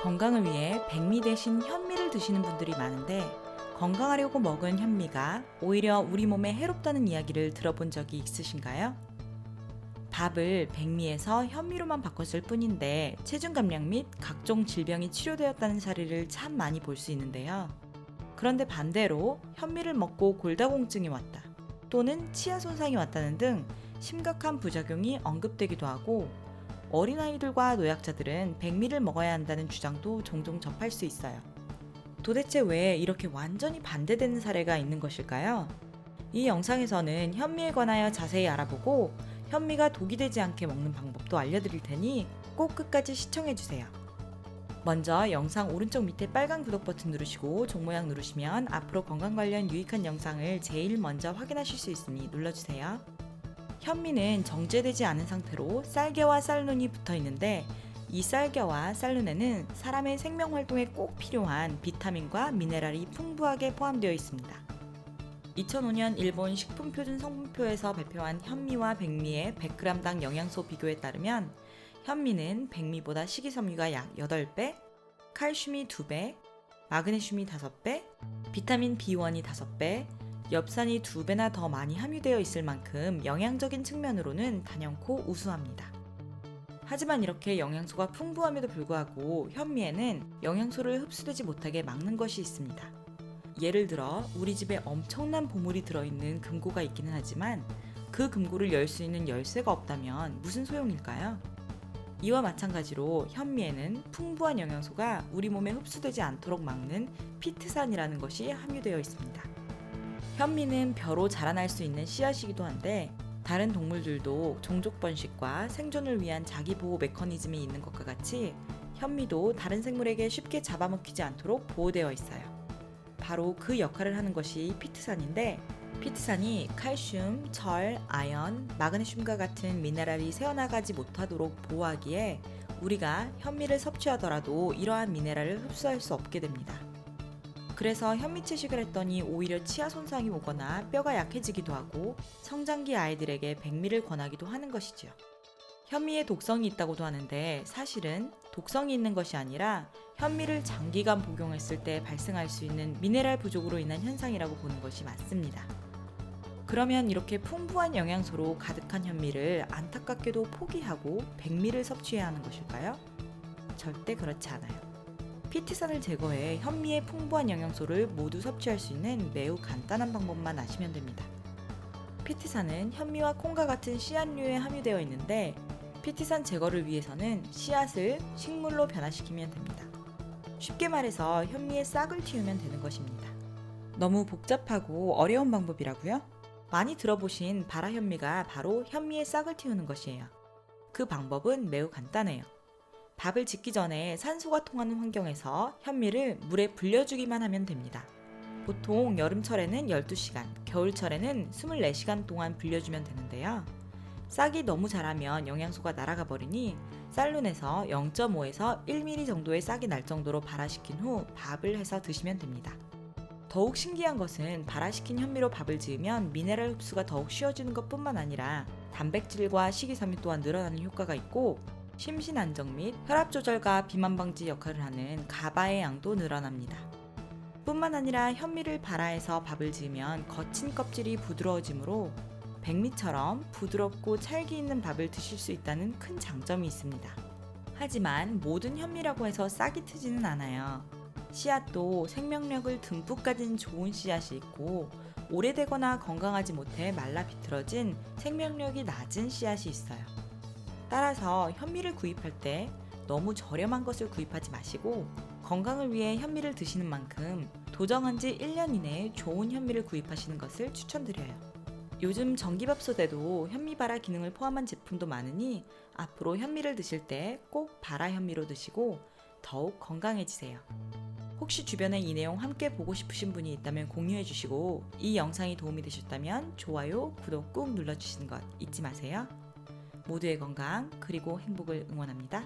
건강을 위해 백미 대신 현미를 드시는 분들이 많은데 건강하려고 먹은 현미가 오히려 우리 몸에 해롭다는 이야기를 들어본 적이 있으신가요? 밥을 백미에서 현미로만 바꿨을 뿐인데 체중 감량 및 각종 질병이 치료되었다는 사례를 참 많이 볼 수 있는데요. 그런데 반대로 현미를 먹고 골다공증이 왔다 또는 치아 손상이 왔다는 등 심각한 부작용이 언급되기도 하고 어린아이들과 노약자들은 백미를 먹어야 한다는 주장도 종종 접할 수 있어요. 도대체 왜 이렇게 완전히 반대되는 사례가 있는 것일까요? 이 영상에서는 현미에 관하여 자세히 알아보고 현미가 독이 되지 않게 먹는 방법도 알려드릴 테니 꼭 끝까지 시청해주세요. 먼저 영상 오른쪽 밑에 빨간 구독 버튼 누르시고 종 모양 누르시면 앞으로 건강 관련 유익한 영상을 제일 먼저 확인하실 수 있으니 눌러주세요. 현미는 정제되지 않은 상태로 쌀겨와 쌀눈이 붙어 있는데 이 쌀겨와 쌀눈에는 사람의 생명 활동에 꼭 필요한 비타민과 미네랄이 풍부하게 포함되어 있습니다. 2005년 일본 식품표준 성분표에서 발표한 현미와 백미의 100g당 영양소 비교에 따르면 현미는 백미보다 식이섬유가 약 8배, 칼슘이 2배, 마그네슘이 5배, 비타민 B1이 5배, 엽산이 2배나 더 많이 함유되어 있을 만큼 영양적인 측면으로는 단연코 우수합니다. 하지만 이렇게 영양소가 풍부함에도 불구하고 현미에는 영양소를 흡수되지 못하게 막는 것이 있습니다. 예를 들어 우리 집에 엄청난 보물이 들어있는 금고가 있기는 하지만 그 금고를 열 수 있는 열쇠가 없다면 무슨 소용일까요? 이와 마찬가지로 현미에는 풍부한 영양소가 우리 몸에 흡수되지 않도록 막는 피트산이라는 것이 함유되어 있습니다. 현미는 벼로 자라날 수 있는 씨앗이기도 한데 다른 동물들도 종족 번식과 생존을 위한 자기 보호 메커니즘이 있는 것과 같이 현미도 다른 생물에게 쉽게 잡아먹히지 않도록 보호되어 있어요. 바로 그 역할을 하는 것이 피트산인데 피트산이 칼슘, 철, 아연, 마그네슘과 같은 미네랄이 새어나가지 못하도록 보호하기에 우리가 현미를 섭취하더라도 이러한 미네랄을 흡수할 수 없게 됩니다. 그래서 현미채식을 했더니 오히려 치아 손상이 오거나 뼈가 약해지기도 하고 성장기 아이들에게 백미를 권하기도 하는 것이지요. 현미에 독성이 있다고도 하는데 사실은 독성이 있는 것이 아니라 현미를 장기간 복용했을 때 발생할 수 있는 미네랄 부족으로 인한 현상이라고 보는 것이 맞습니다. 그러면 이렇게 풍부한 영양소로 가득한 현미를 안타깝게도 포기하고 백미를 섭취해야 하는 것일까요? 절대 그렇지 않아요. 피트산을 제거해 현미의 풍부한 영양소를 모두 섭취할 수 있는 매우 간단한 방법만 아시면 됩니다. 피트산은 현미와 콩과 같은 씨앗류에 함유되어 있는데 피트산 제거를 위해서는 씨앗을 식물로 변화시키면 됩니다. 쉽게 말해서 현미의 싹을 틔우면 되는 것입니다. 너무 복잡하고 어려운 방법이라고요? 많이 들어보신 발화현미가 바로 현미의 싹을 틔우는 것이에요. 그 방법은 매우 간단해요. 밥을 짓기 전에 산소가 통하는 환경에서 현미를 물에 불려주기만 하면 됩니다. 보통 여름철에는 12시간, 겨울철에는 24시간 동안 불려주면 되는데요. 싹이 너무 자라면 영양소가 날아가 버리니 쌀눈에서 0.5에서 1mm 정도의 싹이 날 정도로 발화시킨 후 밥을 해서 드시면 됩니다. 더욱 신기한 것은 발화시킨 현미로 밥을 지으면 미네랄 흡수가 더욱 쉬워지는 것뿐만 아니라 단백질과 식이섬유 또한 늘어나는 효과가 있고 심신 안정 및 혈압 조절과 비만 방지 역할을 하는 가바의 양도 늘어납니다. 뿐만 아니라 현미를 발화해서 밥을 지으면 거친 껍질이 부드러워지므로 백미처럼 부드럽고 찰기 있는 밥을 드실 수 있다는 큰 장점이 있습니다. 하지만 모든 현미라고 해서 싹이 트지는 않아요. 씨앗도 생명력을 듬뿍 가진 좋은 씨앗이 있고 오래되거나 건강하지 못해 말라 비틀어진 생명력이 낮은 씨앗이 있어요. 따라서 현미를 구입할 때 너무 저렴한 것을 구입하지 마시고 건강을 위해 현미를 드시는 만큼 도정한 지 1년 이내에 좋은 현미를 구입하시는 것을 추천드려요. 요즘 전기밥솥에도 현미 발화 기능을 포함한 제품도 많으니 앞으로 현미를 드실 때 꼭 발화 현미로 드시고 더욱 건강해지세요. 혹시 주변에 이 내용 함께 보고 싶으신 분이 있다면 공유해 주시고 이 영상이 도움이 되셨다면 좋아요, 구독 꾹 눌러주시는 것 잊지 마세요. 모두의 건강 그리고 행복을 응원합니다.